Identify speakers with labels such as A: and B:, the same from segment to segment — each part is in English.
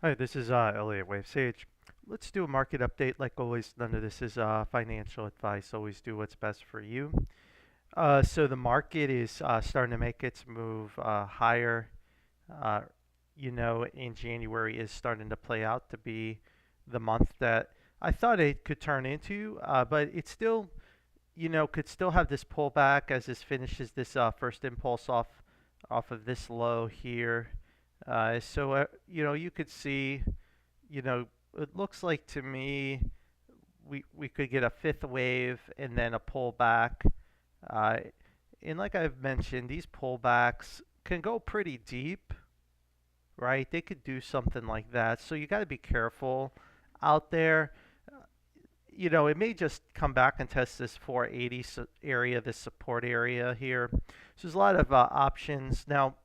A: Hi, this is Elliot Wave Sage. Let's do a market update. Like always, none of this is financial advice. Always do what's best for you. So the market is starting to make its move higher. Uh, in January is starting to play out to be the month that I thought it could turn into, but it still, could still have this pullback as this finishes this first impulse off of this low here. You could see, you know, it looks like to me we could get a fifth wave and then a pullback. Uh, and like I've mentioned, these pullbacks can go pretty deep, right? They could do something like that. So you got to be careful out there. It may just come back and test this 480 area, this support area here. So there's a lot of options. Now,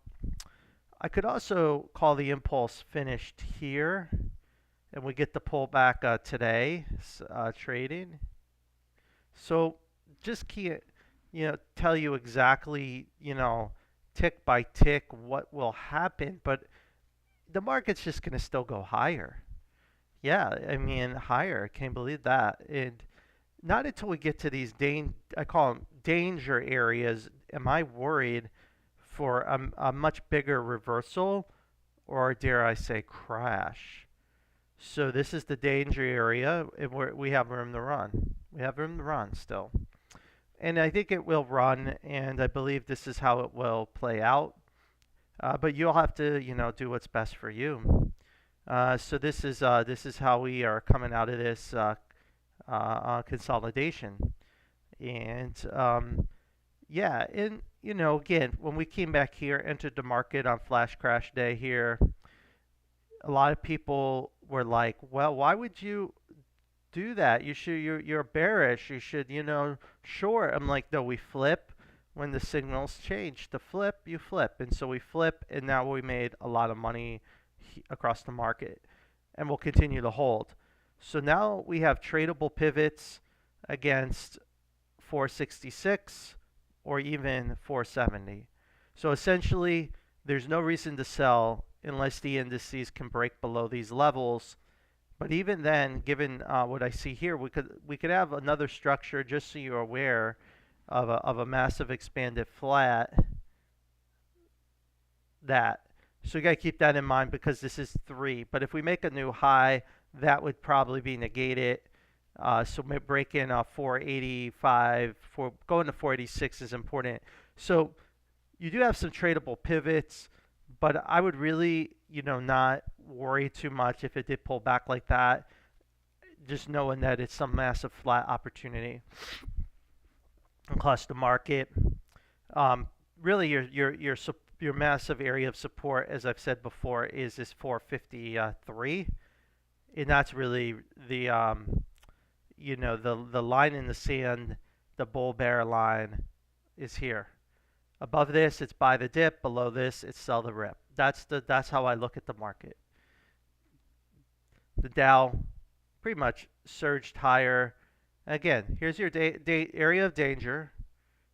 A: I could also call the impulse finished here, and we get the pullback today, trading. So just tell you exactly, tick by tick what will happen, but the market's just going to still go higher. Yeah, I mean higher. Can't believe that. And not until we get to these I call them danger areas, am I worried for a much bigger reversal or dare I say crash. So this is the danger area, and we have room to run. We have room to run still. And I think it will run, and I believe this is how it will play out. But you'll have to, do what's best for you. So this is how we are coming out of this consolidation. And yeah, and again, when we came back here, entered the market on flash crash day here, a lot of people were like, "Well, why would you do that? You're bearish. You should, short." I'm like, "No, we flip when the signals change. To flip, you flip." And so we flip, and now we made a lot of money across the market, and we'll continue to hold. So now we have tradable pivots against 466 or even 470. So essentially, there's no reason to sell unless the indices can break below these levels. But even then, given what I see here, we could have another structure, just so you're aware, of a massive expanded flat. That. So you got to keep that in mind because this is 3. But if we make a new high, that would probably be negated. So break in 485, going to 486 is important. So you do have some tradable pivots, but I would really, not worry too much if it did pull back like that. Just knowing that it's some massive flat opportunity across the market. Really, your massive area of support, as I've said before, is this 453, and that's really the line in the sand, the bull bear line, is here. Above this, it's buy the dip. Below this, it's sell the rip. That's how I look at the market. The Dow pretty much surged higher. Again, here's your area of danger,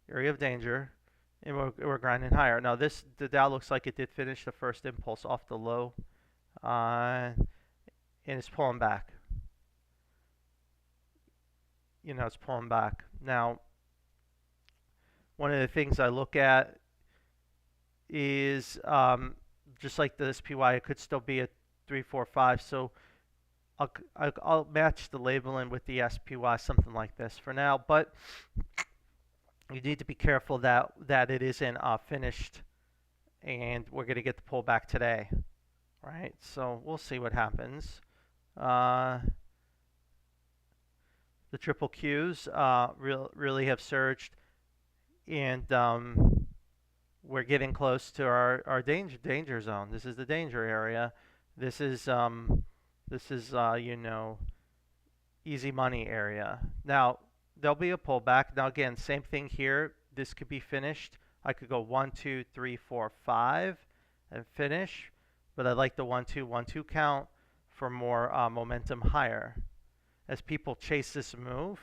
A: and we're grinding higher. Now the Dow looks like it did finish the first impulse off the low, and it's pulling back. It's pulling back. Now, one of the things I look at is just like the SPY, it could still be a 345. So I'll match the labeling with the SPY, something like this for now. But you need to be careful that it isn't finished, and we're going to get the pullback today, right? So we'll see what happens. The triple Qs really have surged, and we're getting close to our danger zone. This is the danger area. This is easy money area. Now there'll be a pullback. Now again, same thing here. This could be finished. I could go 1, 2, 3, 4, 5 and finish, but I like the 1, 2, 1, 2 count for more momentum higher. As people chase this move,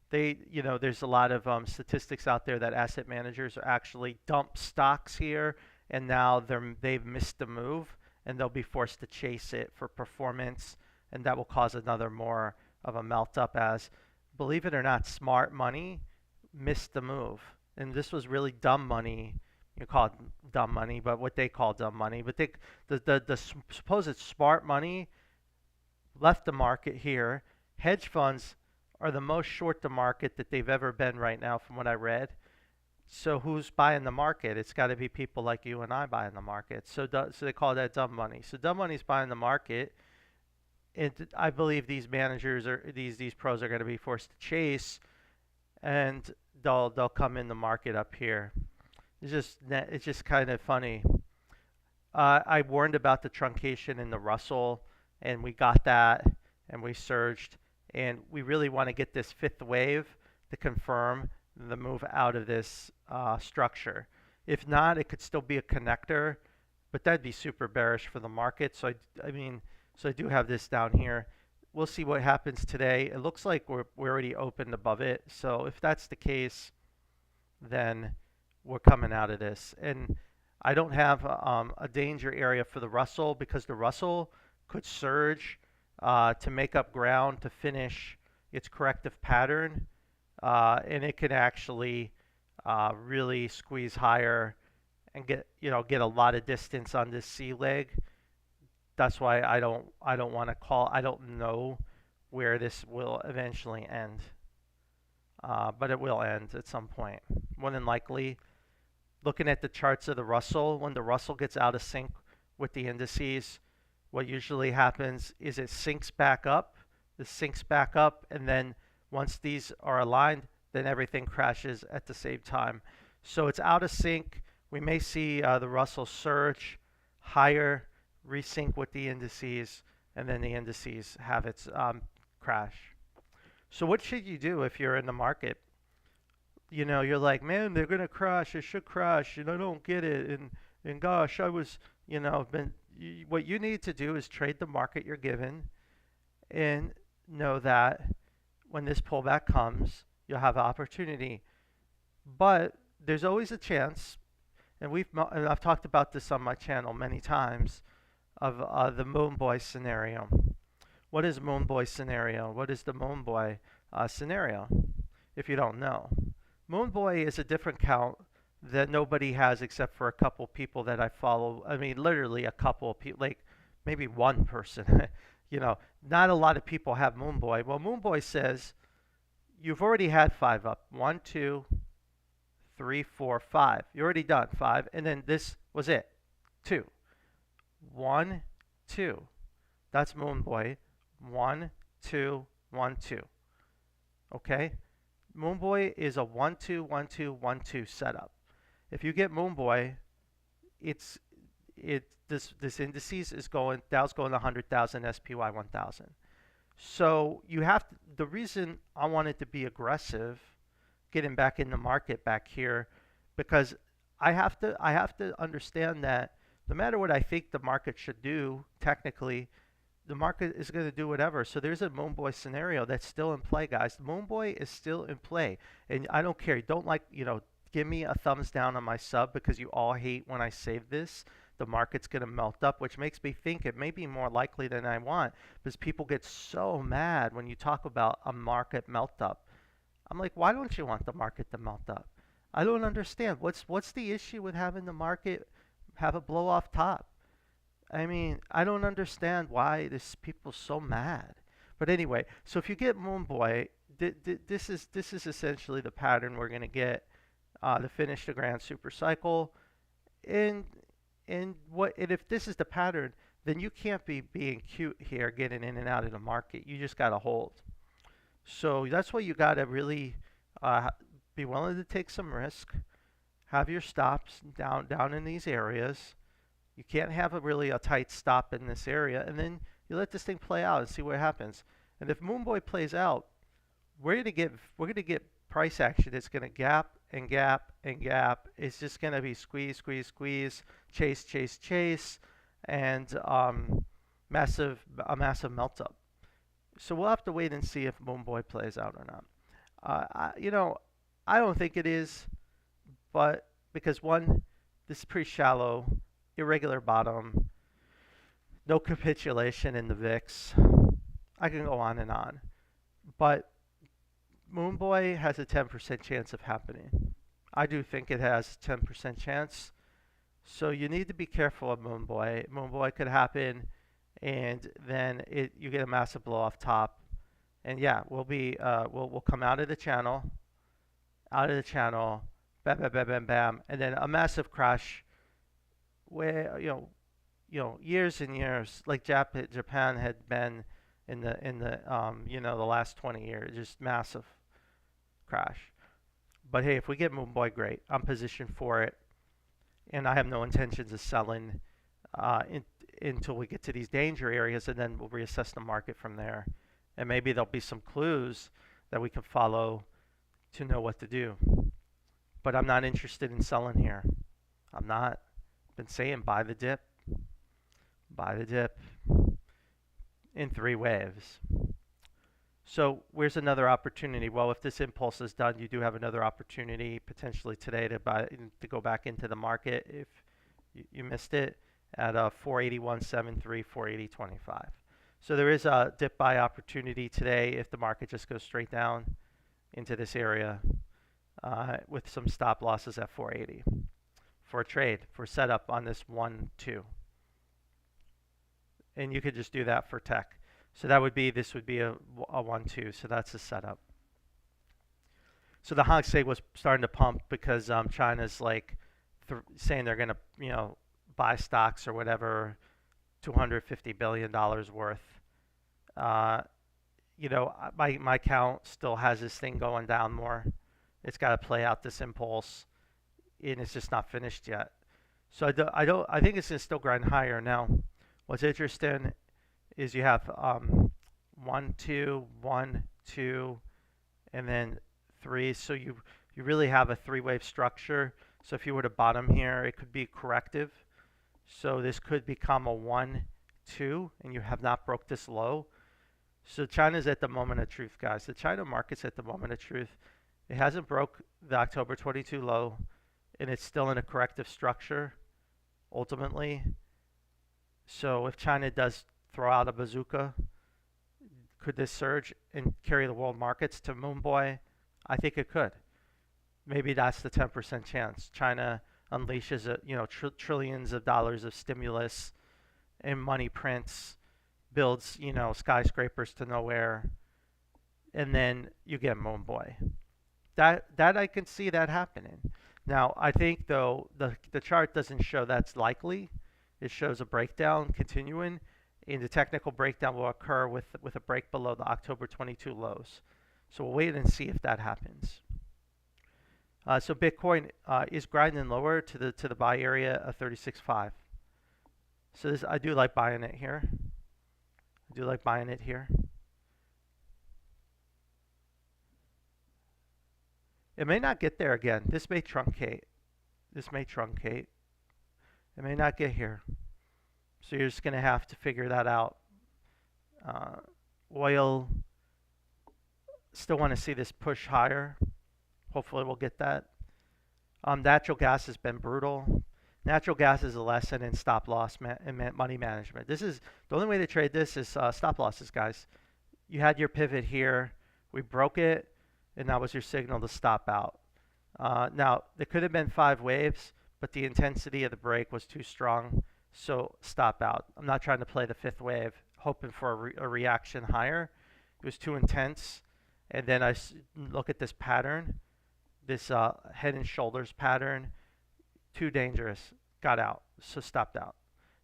A: there's a lot of statistics out there that asset managers are actually dump stocks here, and now they've missed the move, and they'll be forced to chase it for performance, and that will cause another more of a melt up as, believe it or not, smart money missed the move. And this was really dumb money. You call it dumb money, but what they call dumb money. But the supposed smart money left the market here. Hedge funds are the most short the market that they've ever been right now, from what I read. So who's buying the market? It's got to be people like you and I buying the market. So they call that dumb money. So dumb money's buying the market, and I believe these managers or these pros are going to be forced to chase, and they'll come in the market up here. It's just kind of funny. I warned about the truncation in the Russell, and we got that, and we surged, and we really want to get this fifth wave to confirm the move out of this structure. If not, it could still be a connector, but that'd be super bearish for the market. So I do have this down here. We'll see what happens today. It looks like we're already opened above it. So if that's the case, then we're coming out of this. And I don't have a danger area for the Russell, because the Russell could surge to make up ground to finish its corrective pattern, and it could actually really squeeze higher and get a lot of distance on this C leg. That's why I don't want to call. I don't know where this will eventually end, but it will end at some point, more than likely. Looking at the charts of the Russell, when the Russell gets out of sync with the indices, what usually happens is it sinks back up. It sinks back up, and then once these are aligned, then everything crashes at the same time. So it's out of sync. We may see the Russell surge higher, resync with the indices, and then the indices have its crash. So what should you do if you're in the market? You're like, man, they're gonna crash. It should crash. I don't get it. And gosh, I was, what you need to do is trade the market you're given, and know that when this pullback comes, you'll have an opportunity. But there's always a chance, and I've talked about this on my channel many times, of the moonboy scenario. What is moonboy scenario? What is the moonboy scenario? If you don't know, moonboy is a different count that nobody has except for a couple people that I follow. I mean, literally a couple of people, like maybe one person. Not a lot of people have moonboy. Well, moonboy says you've already had 5 up. 1, 2, 3, 4, 5. You're already done 5, and then this was it. 2. 1, 2. That's moonboy. 1, 2, 1, 2. Okay? Moonboy is a 1, 2, 1, 2, 1, 2 setup. If you get moonboy, this indices is going, Dow's going to 100,000, SPY 1,000. So the reason I wanted to be aggressive, getting back in the market back here, because I have to understand that no matter what I think the market should do, technically, the market is going to do whatever. So there's a moonboy scenario that's still in play, guys. The moonboy is still in play, and I don't care. Don't give me a thumbs down on my sub, because you all hate when I save this. The market's going to melt up, which makes me think it may be more likely than I want, because people get so mad when you talk about a market melt up. I'm like, why don't you want the market to melt up? I don't understand. What's the issue with having the market have a blow off top? I mean, I don't understand why this people so mad. But anyway, so if you get moonboy, this is essentially the pattern we're going to get to finish the grand super cycle. And if this is the pattern, then you can't be being cute here, getting in and out of the market. You just got to hold. So that's why you got to really be willing to take some risk. Have your stops down in these areas. You can't have a tight stop in this area, and then you let this thing play out and see what happens. And if moonboy plays out, we're gonna get price action. It's gonna gap and gap and gap. It's just gonna be squeeze, squeeze, squeeze, chase, chase, chase, and a massive melt up. So we'll have to wait and see if moonboy plays out or not. I don't think it is, but because one, this is pretty shallow, irregular bottom. No capitulation in the VIX. I can go on and on. But moonboy has a 10% chance of happening. I do think it has a 10% chance. So you need to be careful of moonboy. Moonboy could happen, and then you get a massive blow off top. And yeah, we'll come out of the channel, bam, bam, bam, bam, bam, and then a massive crash where years and years like Japan had been in the the last 20 years, just massive crash. But hey, if we get moonboy, great. I'm positioned for it, and I have no intentions of selling until we get to these danger areas, and then we'll reassess the market from there. And maybe there'll be some clues that we can follow to know what to do. But I'm not interested in selling here. I'm not. Been saying buy the dip in 3 waves. So where's another opportunity? Well, if this impulse is done, you do have another opportunity potentially today to go back into the market if you missed it at 481.73, 480.25. So there is a dip buy opportunity today if the market just goes straight down into this area with some stop losses at 480 for a trade, for setup on this 1-2. And you could just do that for tech. So this would be a 1-2. So that's the setup. So the Hang Seng was starting to pump because China's like saying they're going to buy stocks or whatever, $250 billion worth. My count still has this thing going down more. It's got to play out this impulse, and it's just not finished yet. So I think it's going to still grind higher. Now, what's interesting is you have 1, 2, 1, 2, and then 3. So you really have a 3-wave structure. So if you were to bottom here, it could be corrective. So this could become a 1, 2, and you have not broke this low. So China's at the moment of truth, guys. The China market's at the moment of truth. It hasn't broke the October 22 low, and it's still in a corrective structure, ultimately. So if China does throw out a bazooka, could this surge and carry the world markets to moonboy? I think it could. Maybe that's the 10% chance. China unleashes trillions of dollars of stimulus and money prints, builds skyscrapers to nowhere, and then you get moonboy. That I can see that happening. Now I think though the chart doesn't show that's likely. It shows a breakdown continuing, and the technical breakdown will occur with a break below the October 22 lows. So we'll wait and see if that happens. So Bitcoin is grinding lower to the buy area of 36.5. So I do like buying it here. It may not get there again. This may truncate. It may not get here. So you're just going to have to figure that out. Oil, still want to see this push higher. Hopefully we'll get that. Natural gas has been brutal. Natural gas is a lesson in stop loss and money management. This is the only way to trade this is stop losses, guys. You had your pivot here. We broke it, and that was your signal to stop out. Now, there could have been 5 waves, but the intensity of the break was too strong, so stop out. I'm not trying to play the 5th wave, hoping for a reaction higher. It was too intense. And then I look at this pattern, this head and shoulders pattern, too dangerous. Got out, so stopped out.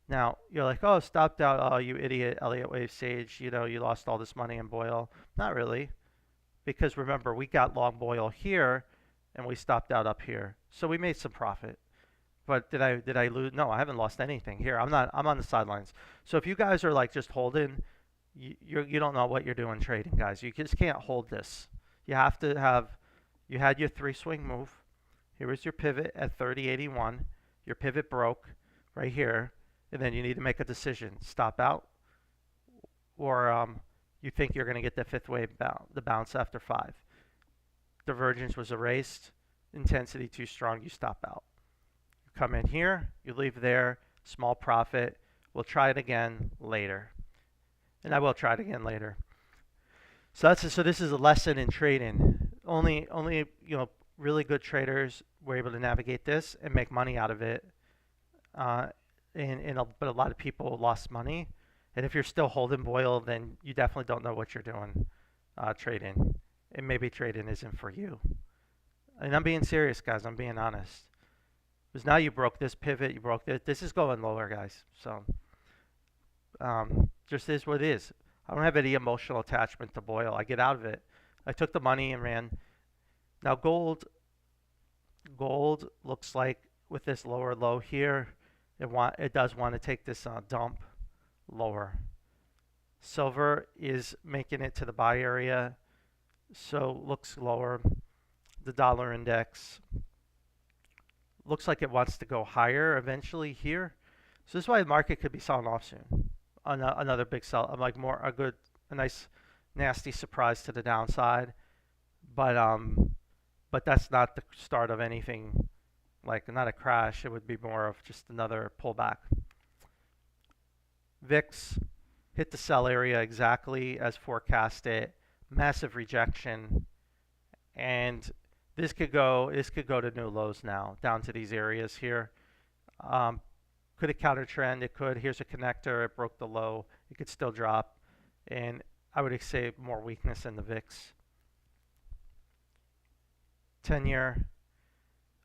A: Now, you're like, oh, stopped out. Oh, you idiot, Elliott Wave Sage. You lost all this money in Boyle. Not really. Because remember, we got long Boyle here, and we stopped out up here. So we made some profit. But did I lose? No, I haven't lost anything here. I'm on the sidelines. So if you guys are like just holding, you don't know what you're doing trading, guys. You just can't hold this. You have to have, you had your 3 swing move. Here was your pivot at 30.81. Your pivot broke right here. And then you need to make a decision. Stop out. Or you think you're going to get the 5th wave the bounce after 5. Divergence was erased. Intensity too strong. You stop out. You come in here. You leave there. Small profit. We'll try it again later. And I will try it again later. So this is a lesson in trading. Only really good traders were able to navigate this and make money out of it. Uh, but a lot of people lost money. And if you're still holding Boyle, then you definitely don't know what you're doing trading. And maybe trading isn't for you. And I'm being serious, guys. I'm being honest. Because now you broke this pivot, you broke this. This is going lower, guys. So just is what it is. I don't have any emotional attachment to Boyle. I get out of it. I took the money and ran. Now gold looks like with this lower low here, it does want to take this dump lower. Silver is making it to the buy area, so looks lower. The dollar index looks like it wants to go higher eventually here. So this is why the market could be selling off soon. Another big sell, like a nice nasty surprise to the downside. But that's not the start of anything, like not a crash. It would be more of just another pullback. VIX hit the sell area exactly as forecasted. Massive rejection, and this could go to new lows now, down to these areas here. Could it counter trend? It could. Here's a connector. It broke the low. It could still drop, and I would say more weakness in the VIX. 10-year.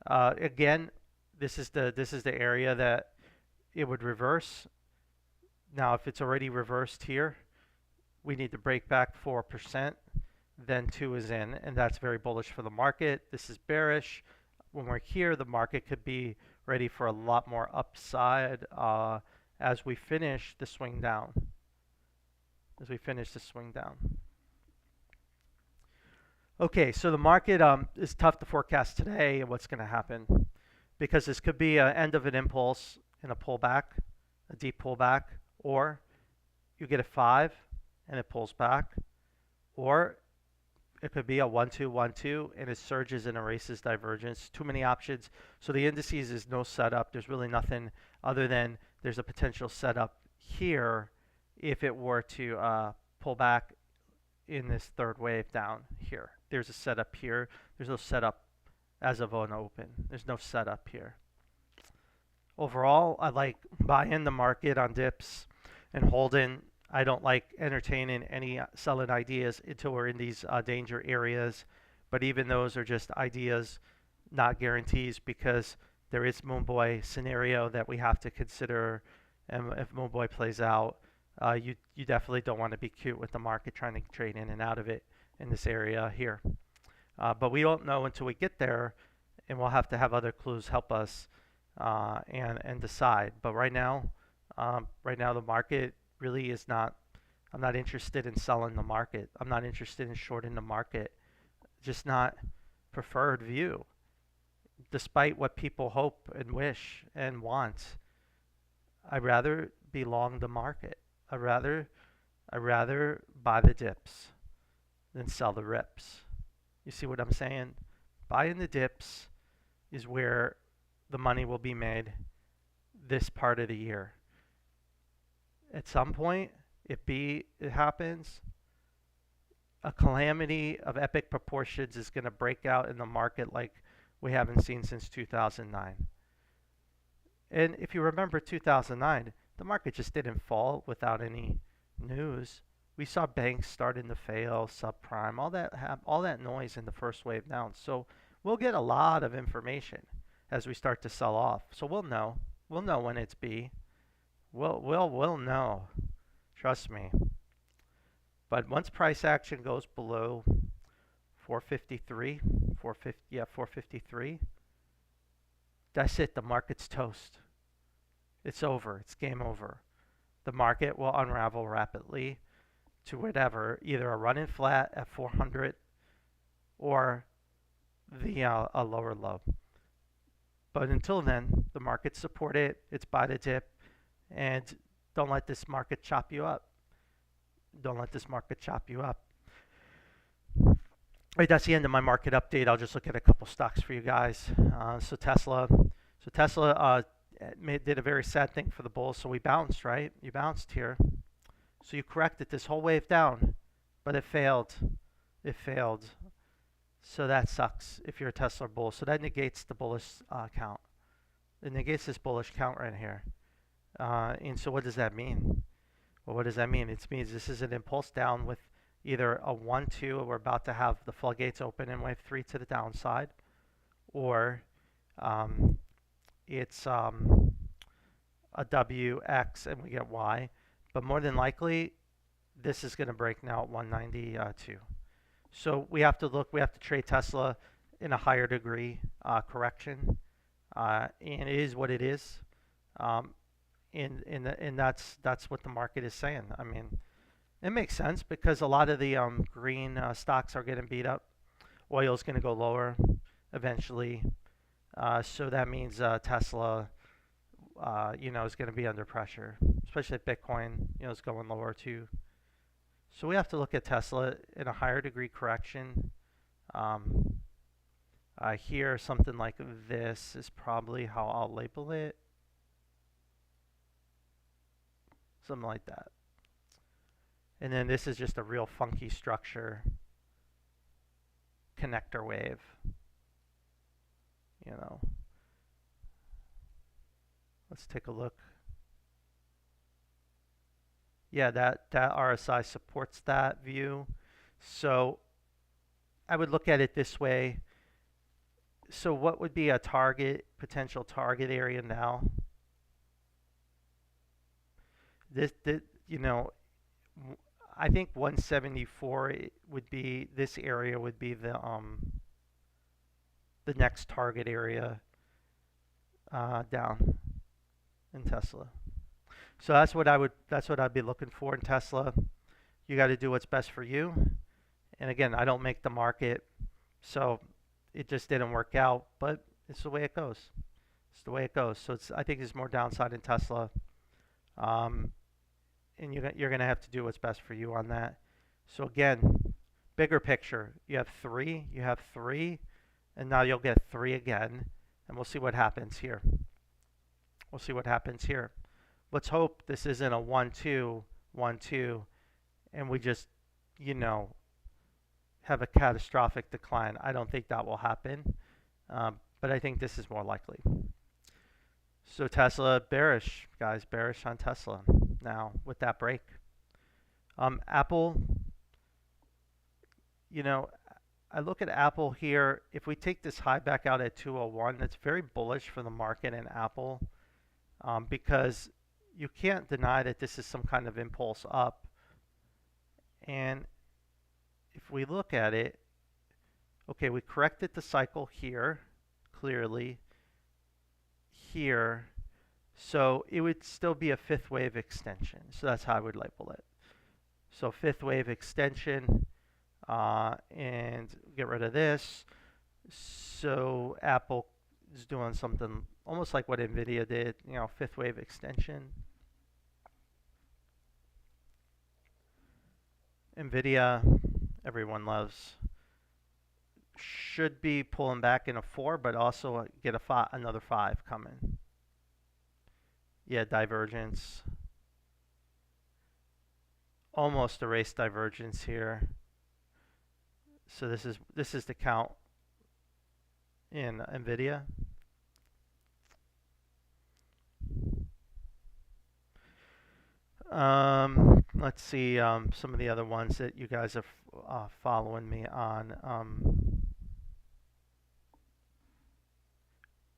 A: Again, this is the area that it would reverse. Now, if it's already reversed here, we need to break back 4%. Then 2 is in, and that's very bullish for the market. This is bearish. When we're here, the market could be ready for a lot more upside as we finish the swing down. Okay, so the market is tough to forecast today and what's going to happen, because this could be an end of an impulse and a pullback, a deep pullback, or you get a 5 and it pulls back, or it could be a 1-2, 1-2, and it surges and erases divergence. Too many options. So the indices is no setup. There's really nothing other than there's a potential setup here if it were to pull back in this third wave down here. There's a setup here. There's no setup as of an open. There's no setup here. Overall, I like buying the market on dips and holding. I don't like entertaining any selling ideas until we're in these danger areas. But even those are just ideas, not guarantees, because there is moonboy scenario that we have to consider. And if moonboy plays out, you definitely don't want to be cute with the market trying to trade in and out of it in this area here. But we don't know until we get there, and we'll have to have other clues help us and decide. But right now the market really is not. I'm not interested in selling the market. I'm not interested in shorting the market. Just not preferred view. Despite what people hope and wish and want, I'd rather be long the market. I'd rather buy the dips than sell the rips. You see what I'm saying? Buying the dips is where the money will be made this part of the year. At some point, it happens, a calamity of epic proportions is going to break out in the market like we haven't seen since 2009. And if you remember 2009, the market just didn't fall without any news. We saw banks starting to fail, subprime, all that noise in the first wave down. So we'll get a lot of information as we start to sell off. So we'll know when it's B. We'll know. Trust me. But once price action goes below 453, 453, that's it. The market's toast. It's over. It's game over. The market will unravel rapidly to whatever, either a running flat at 400 or a lower low. But until then, the market's supported. It's buy the dip, and don't let this market chop you up. Don't let this market chop you up. All right, that's the end of my market update. I'll just look at a couple stocks for you guys. So Tesla did a very sad thing for the bulls. So we bounced, right? You bounced here. So you corrected this whole wave down, but it failed. It failed. So that sucks if you're a Tesla bull. So that negates the bullish count. It negates this bullish count right here. And so what does that mean? Well, what does that mean? It means this is an impulse down with either a 1-2, we're about to have the floodgates open in wave 3 to the downside, or it's a WX and we get Y. But more than likely, this is going to break now at 192. So we have to look, we have to trade Tesla in a higher degree correction. And it is what it is. And that's what the market is saying. I mean, it makes sense because a lot of the green stocks are getting beat up. Oil is going to go lower eventually. So that means Tesla, is going to be under pressure, especially if Bitcoin, is going lower too. So we have to look at Tesla in a higher degree correction. Here, something like this is probably how I'll label it. Something like that. And then this is just a real funky structure. Connector wave. Let's take a look. Yeah, that RSI supports that view. So I would look at it this way. So what would be a potential target area now? I think 174 would be, this area would be the next target area down in Tesla. So that's what I'd be looking for in Tesla. You got to do what's best for you. And again, I don't make the market, so it just didn't work out, but it's the way it goes. It's the way it goes. So I think there's more downside in Tesla. And you're going to have to do what's best for you on that. So again, bigger picture. You have three, and now you'll get 3 again, and we'll see what happens here. Let's hope this isn't a 1-2, 1-2, and we just, have a catastrophic decline. I don't think that will happen, but I think this is more likely. So Tesla, bearish, guys, bearish on Tesla now with that break. Apple, I look at Apple here. If we take this high back out at 201, that's very bullish for the market in Apple because you can't deny that this is some kind of impulse up. And if we look at it, okay, we corrected the cycle here, clearly, here. So it would still be a 5th wave extension. So that's how I would label it. So 5th wave extension, and get rid of this. So Apple is doing something almost like what Nvidia did, 5th wave extension. Nvidia, everyone loves, should be pulling back in a 4, but also get another 5 coming. Yeah, divergence. Almost erased divergence here. So this is the count in Nvidia. Let's see some of the other ones that you guys are following me on.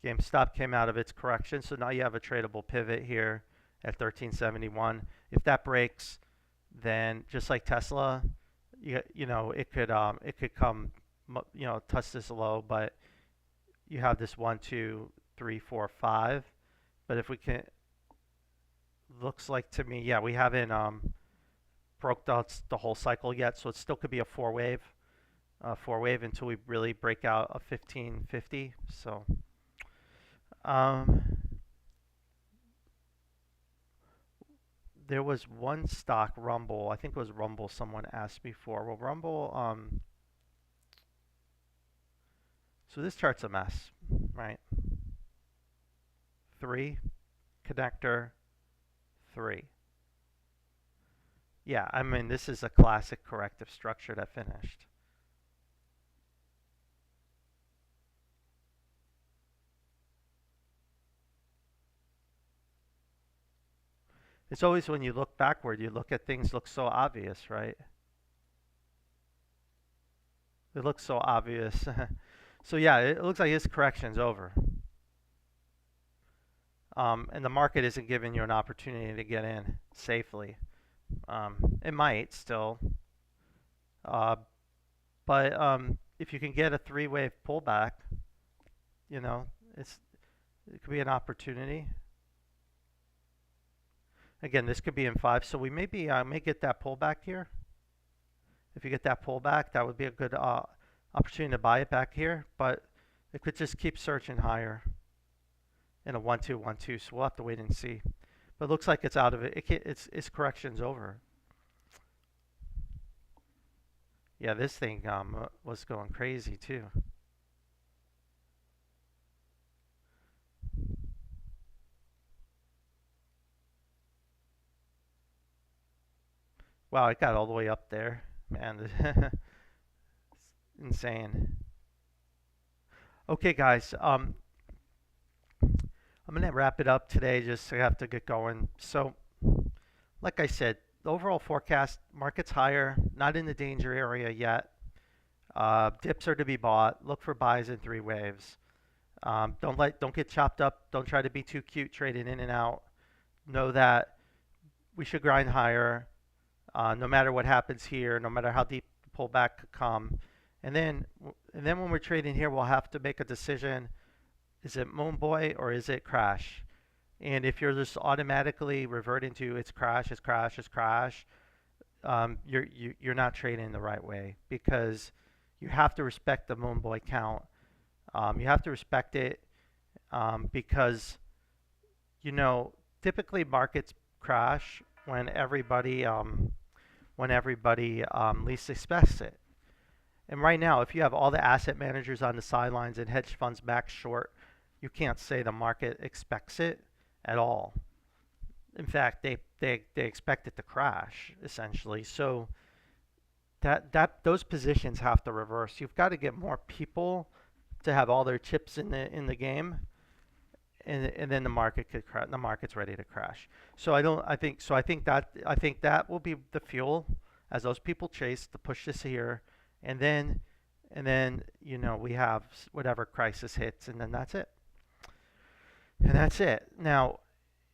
A: GameStop came out of its correction, so now you have a tradable pivot here at 1371. If that breaks, then just like Tesla, it could come, touch this low, but you have this 1, 2, 3, 4, 5. But if we can, looks like to me, yeah, we haven't broke out the whole cycle yet, so it still could be a 4 wave until we really break out a 1550. So there was one stock, Rumble. I think it was Rumble someone asked me for. Well, Rumble, so this chart's a mess, right? 3, connector, 3. Yeah, I mean, this is a classic corrective structure that finished. It's always when you look backward, you look at things look so obvious, right? It looks so obvious. So yeah, it looks like this correction's over. And the market isn't giving you an opportunity to get in safely. It might still, uh, but if you can get a three-wave pullback, you know, it's it could be an opportunity. Again, this could be in 5, so we may get that pullback here. If you get that pullback, that would be a good opportunity to buy it back here, but it could just keep searching higher in a 1-2, 1-2, so we'll have to wait and see. But it looks like it's out of it. Its correction's over. Yeah, this thing was going crazy too. Wow, it got all the way up there. Man, it's insane. Okay, guys, I'm going to wrap it up today. Just I have to get going. So, like I said, the overall forecast, market's higher, not in the danger area yet. Dips are to be bought. Look for buys in 3 waves. Don't get chopped up. Don't try to be too cute trading in and out. Know that we should grind higher, no matter what happens here, no matter how deep the pullback could come. And then when we're trading here, we'll have to make a decision. Is it moonboy or is it crash? And if you're just automatically reverting to it's crash, it's crash, it's crash, you're not trading the right way, because you have to respect the moonboy count. You have to respect it, because typically markets crash when everybody least expects it. And right now, if you have all the asset managers on the sidelines and hedge funds max short, you can't say the market expects it at all. In fact, they expect it to crash essentially. So those positions have to reverse. You've got to get more people to have all their chips in the game, and then the market could crash. The market's ready to crash. So I think that will be the fuel as those people chase to push this here, and then we have whatever crisis hits, and then that's it. And that's it. Now,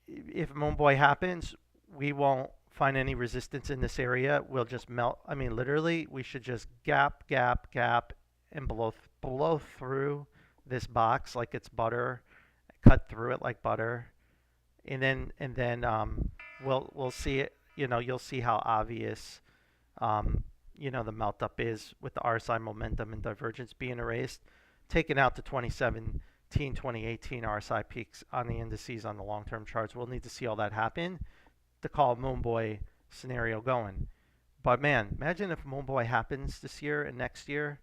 A: if Moonboy happens, we won't find any resistance in this area. We'll just melt. I mean, literally, we should just gap, gap, gap, and blow through this box like it's butter, cut through it like butter, and then we'll see it. You'll see how obvious the melt up is with the RSI momentum and divergence being erased, taken out to 2017, 2018 RSI peaks on the indices on the long-term charts. We'll need to see all that happen to call Moonboy scenario going. But man, imagine if Moonboy happens this year and next year,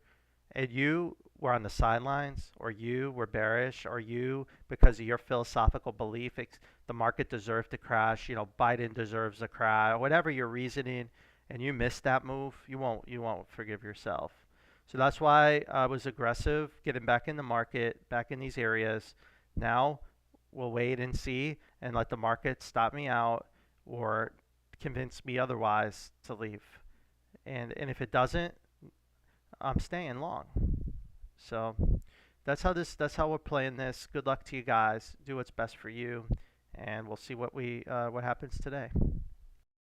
A: and you were on the sidelines, or you were bearish, or you, because of your philosophical belief, the market deserved to crash, Biden deserves a crash, whatever your reasoning, and you missed that move, you won't forgive yourself. So that's why I was aggressive, getting back in the market, back in these areas. Now we'll wait and see and let the market stop me out or convince me otherwise to leave. And if it doesn't, I'm staying long. So that's how we're playing this. Good luck to you guys. Do what's best for you, and we'll see what happens today.